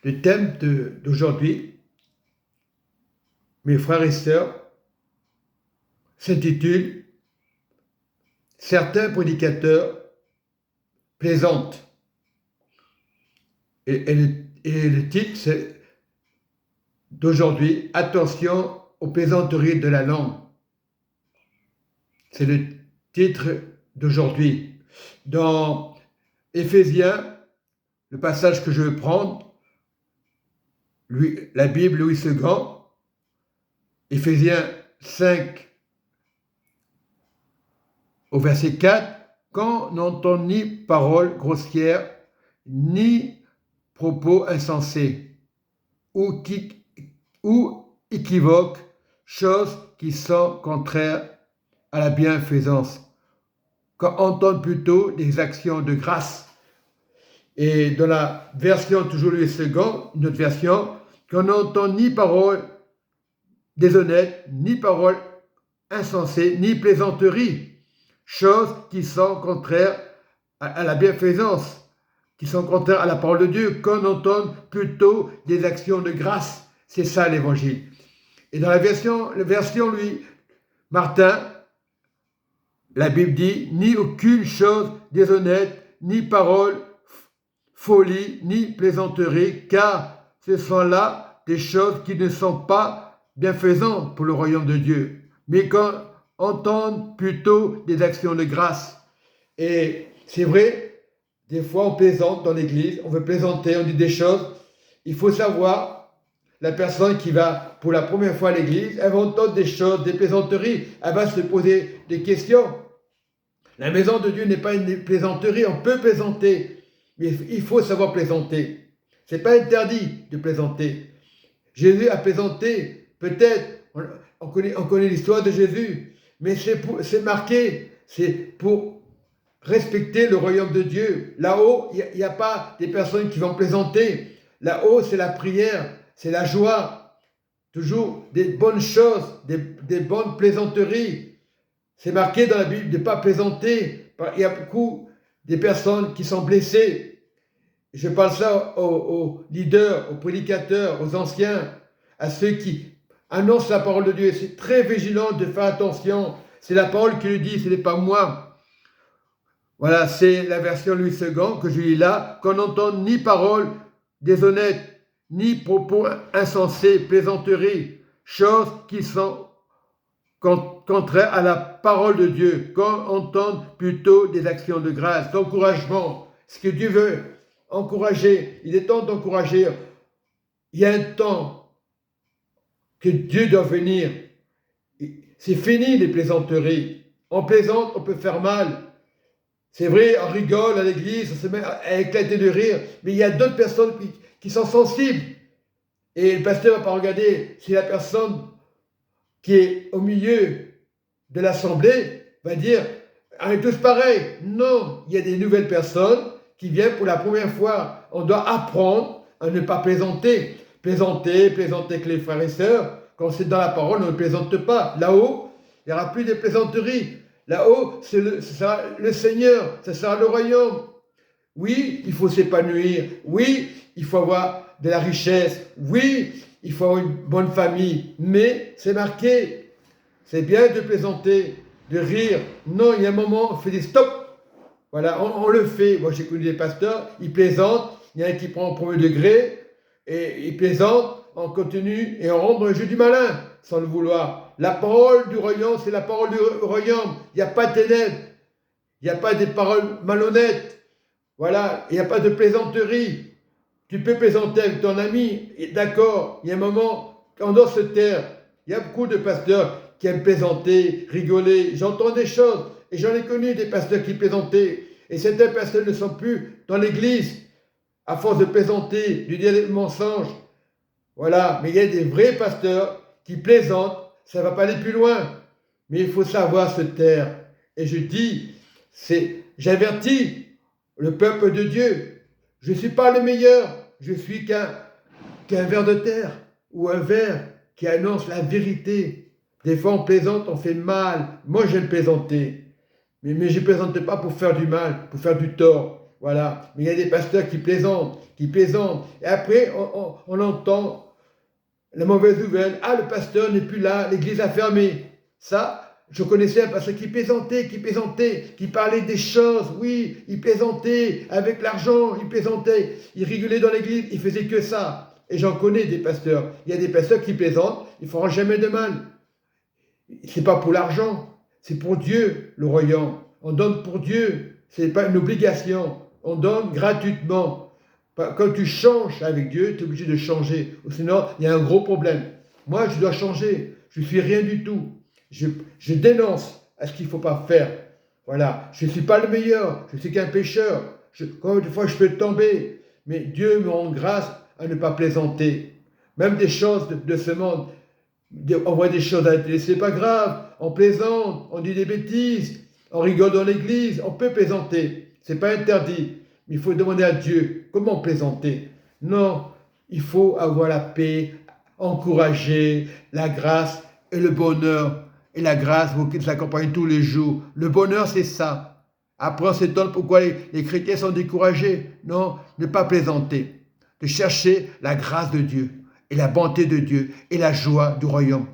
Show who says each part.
Speaker 1: Le thème d'aujourd'hui, mes frères et sœurs, s'intitule Certains prédicateurs plaisantent. Et le titre d'aujourd'hui, Attention aux plaisanteries de la langue. C'est le titre d'aujourd'hui. Dans Éphésiens, le passage que je veux prendre, la Bible Louis II, Éphésiens 5, au verset 4, quand n'entend ni parole grossière, ni propos insensés, ou équivoques, choses qui sont contraires à la bienfaisance, quand entend plutôt des actions de grâce. Et dans la version toujours Louis II, une autre version, qu'on n'entend ni parole déshonnête, ni parole insensée, ni plaisanterie, choses qui sont contraires à la bienfaisance, qui sont contraires à la parole de Dieu, qu'on entende plutôt des actions de grâce. C'est ça l'évangile. Et dans la version Louis Martin, la Bible dit, ni aucune chose déshonnête, ni parole folie, ni plaisanterie, car ce sont là des choses qui ne sont pas bienfaisantes pour le royaume de Dieu, mais qu'on entende plutôt des actions de grâce. Et c'est vrai, des fois on plaisante dans l'église, on veut plaisanter, on dit des choses. Il faut savoir, la personne qui va pour la première fois à l'église, elle va entendre des choses, des plaisanteries, elle va se poser des questions. La maison de Dieu n'est pas une plaisanterie, on peut plaisanter, mais il faut savoir plaisanter. Ce n'est pas interdit de plaisanter. Jésus a plaisanté, peut-être, on connaît l'histoire de Jésus, mais c'est marqué, c'est pour respecter le royaume de Dieu. Là-haut, il n'y a pas des personnes qui vont plaisanter. Là-haut, c'est la prière, c'est la joie, toujours des bonnes choses, des bonnes plaisanteries. C'est marqué dans la Bible de ne pas plaisanter. Il y a beaucoup de personnes qui sont blessées. Je parle ça aux leaders, aux prédicateurs, aux anciens, à ceux qui annoncent la parole de Dieu. C'est très vigilant de faire attention. C'est la parole qui le dit, ce n'est pas moi. Voilà, c'est la version Louis II que je lis là. Qu'on n'entende ni parole déshonnête, ni propos insensés, plaisanteries, choses qui sont contraires à la parole de Dieu, qu'on entende plutôt des actions de grâce, d'encouragement, ce que Dieu veut encourager. Il est temps d'encourager. Il y a un temps que Dieu doit venir. C'est fini les plaisanteries. On plaisante, on peut faire mal. C'est vrai, on rigole à l'église, on se met à éclater de rire, mais il y a d'autres personnes qui sont sensibles. Et le pasteur ne va pas regarder si la personne qui est au milieu de l'assemblée va dire « on est tous pareils ». Non, il y a des nouvelles personnes qui viennent pour la première fois. On doit apprendre à ne pas plaisanter. Plaisanter avec les frères et sœurs. Quand c'est dans la parole, on ne plaisante pas. Là-haut, il n'y aura plus de plaisanteries. Là-haut, ce sera le Seigneur, ce sera le royaume. Oui, il faut s'épanouir. Oui, il faut avoir de la richesse. Oui, il faut avoir une bonne famille. Mais c'est marqué, c'est bien de plaisanter, de rire. Non, il y a un moment, on fait des stops. Voilà, on le fait. Moi, j'ai connu des pasteurs, ils plaisantent. Il y en a qui prend au premier degré et ils plaisantent, on continue et on rentre dans le jeu du malin, sans le vouloir. La parole du royaume, c'est la parole du royaume. Il n'y a pas de ténèbres. Il n'y a pas des paroles malhonnêtes. Voilà, il n'y a pas de plaisanterie. Tu peux plaisanter avec ton ami, d'accord, il y a un moment, on doit se taire. Il y a beaucoup de pasteurs qui aiment plaisanter, rigoler. J'entends des choses, et j'en ai connu des pasteurs qui plaisantaient. Et certaines personnes ne sont plus dans l'église, à force de plaisanter, de dire des mensonges. Voilà, mais il y a des vrais pasteurs qui plaisantent, ça ne va pas aller plus loin. Mais il faut savoir se taire. Et je dis, j'avertis le peuple de Dieu. Je ne suis pas le meilleur, je suis qu'un ver de terre ou un ver qui annonce la vérité. Des fois on plaisante, on fait mal. Moi j'aime plaisanter, mais je ne plaisante pas pour faire du mal, pour faire du tort. Voilà. Mais il y a des pasteurs qui plaisantent. Et après, on entend la mauvaise nouvelle. Ah, le pasteur n'est plus là, l'église a fermé. Ça, je connaissais un pasteur qui plaisantait, qui parlait des choses. Oui, il plaisantait avec l'argent, il plaisantait. Il rigolait dans l'église, il faisait que ça. Et j'en connais des pasteurs. Il y a des pasteurs qui plaisantent, ils ne feront jamais de mal. C'est pas pour l'argent, c'est pour Dieu, le royaume. On donne pour Dieu, ce n'est pas une obligation. On donne gratuitement. Quand tu changes avec Dieu, tu es obligé de changer. Sinon, il y a un gros problème. Moi, je dois changer. Je ne suis rien du tout. Je dénonce à ce qu'il ne faut pas faire. Voilà. Je ne suis pas le meilleur. Je suis qu'un pécheur. Combien de fois je peux tomber. Mais Dieu me rend grâce à ne pas plaisanter. Même des choses de ce monde. On voit des choses à la télé, c'est pas grave. On plaisante, on dit des bêtises, on rigole dans l'église. On peut plaisanter. C'est pas interdit. Mais il faut demander à Dieu comment plaisanter. Non, il faut avoir la paix, encourager, la grâce et le bonheur. Et la grâce, vous qui nous accompagnez tous les jours. Le bonheur, c'est ça. Après, on s'étonne pourquoi les chrétiens sont découragés. Non, ne pas plaisanter. De chercher la grâce de Dieu et la bonté de Dieu et la joie du royaume.